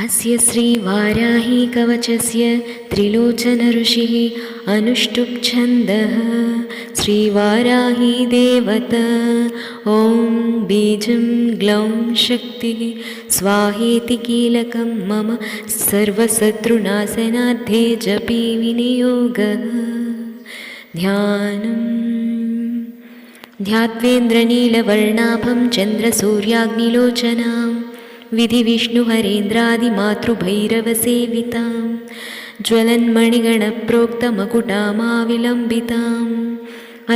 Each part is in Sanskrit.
अस्य श्रीवाराहीकवचस्य त्रिलोचनऋषिः अनुष्टुप् छन्दः श्रीवाराही देवता। ॐ बीजं ग्लौं शक्तिः स्वाहेति कीलकं मम सर्वशत्रुनाशनार्थे जपे विनियोगः। ध्यात्वेन्द्रनीलवर्णाभं चन्द्रसूर्याग्निलोचनां विधिविष्णुहरेन्द्रादिमातृभैरवसेवितां ज्वलन्मणिगणप्रोक्तमकुटामाविलम्बिताम्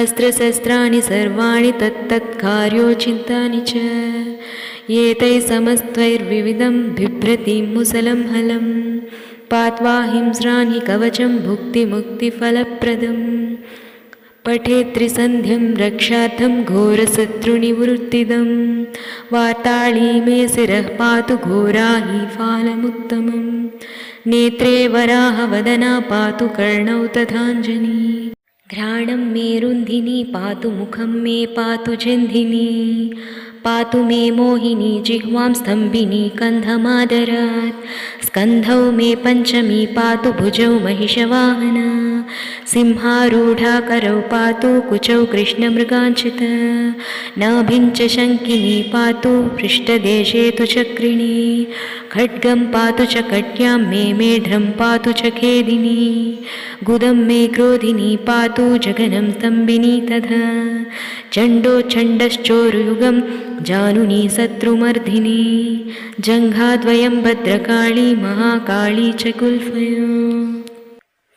अस्त्रशस्त्राणि सर्वाणि तत्तत्कार्योचितानि च एतैः समस्तैर्विविधं बिभ्रतीं मुसलं हलं पात्वा हिंस्रान् हि कवचं भुक्तिमुक्तिफलप्रदम् पठेत् त्रिसन्ध्यं रक्षार्थं घोरशत्रुनिवृत्तिदं वार्ताळी मे शिरः पातु घोरा हि फालमुत्तमं नेत्रे वराहवदना पातु कर्णौ तथाञ्जनी घ्राणं मे रुन्धिनी पातु मुखं मे पातु जन्धिनी पातु मे मोहिनी जिह्वां स्तम्भिनी कन्धमादरात् स्कन्धौ मे पञ्चमी पातु भुजौ महिषवाहना सिंहारूढा करौ पातु कुचौ कृष्णमृगाञ्चित नाभिं च शङ्किनी पातु पृष्ठदेशे तु चक्रिणी खड्गं पातु च कट्यां मे मेढ्रं पातु च खेदिनी गुदं मे क्रोधिनी पातु जघनं स्तम्भिनी तथा चण्डोच्छण्डश्चोरुयुगं जानुनी शत्रुमर्धिनी जङ्घाद्वयं भद्रकाली महाकाली च कुल्फया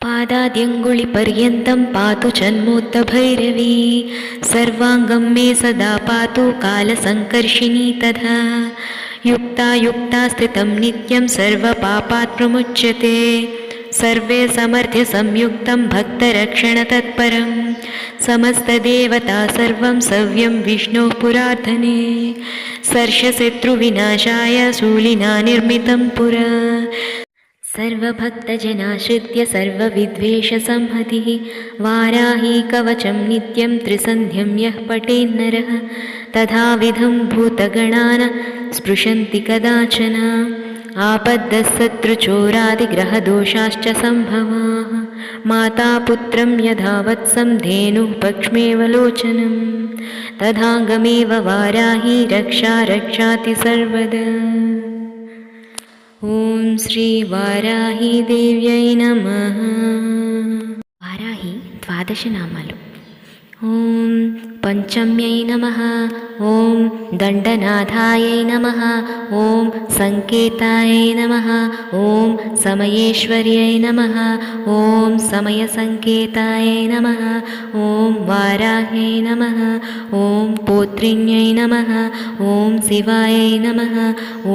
पादाद्यङ्गुलिपर्यन्तं पातु जन्मोत्तभैरवी सर्वाङ्गं मे सदा पातु कालसङ्कर्षिणी तथा युक्ता स्थितं नित्यं सर्वपापात् प्रमुच्यते सर्वे समर्थ्य संयुक्तं भक्तरक्षणतत्परं समस्तदेवता सर्वं सव्यं विष्णोः पुरार्थने सर्षशत्रुविनाशाय शूलिना निर्मितं पुरा सर्वभक्तजनाश्रित्य सर्वविद्वेषसंहतिः वाराही कवचं नित्यं त्रिसन्ध्यं यः पठेन्नरः तथाविधं भूतगणान् स्पृशन्ति कदाचन आपद्दः शत्रुचोरादिग्रहदोषाश्च सम्भवाः माता पुत्रं यथा वत्सं धेनुः पक्ष्मेवलोचनं तथाङ्गमेव वाराही रक्षाति सर्वदा। ॐ श्री वाराही देव्यै नमः। वाराही द्वादश नामालु। ॐ पंचम्यै नमः। ॐ दण्डनाथायै नमः। ॐ संकेतायै नमः। ॐ समयेश्वर्यै नमः। ॐ समयसंकेतायै नमः। ॐ वाराह्यै नमः। ॐ पौत्रिण्यै नमः। ॐ शिवायै नमः।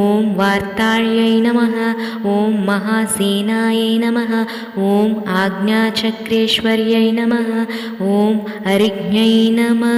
ॐ वार्ताळ्यै नमः। ॐ महासेनायै नमः। ॐ आज्ञाचक्रेश्वर्यै नमः। ॐ अरिज्ञै नमः।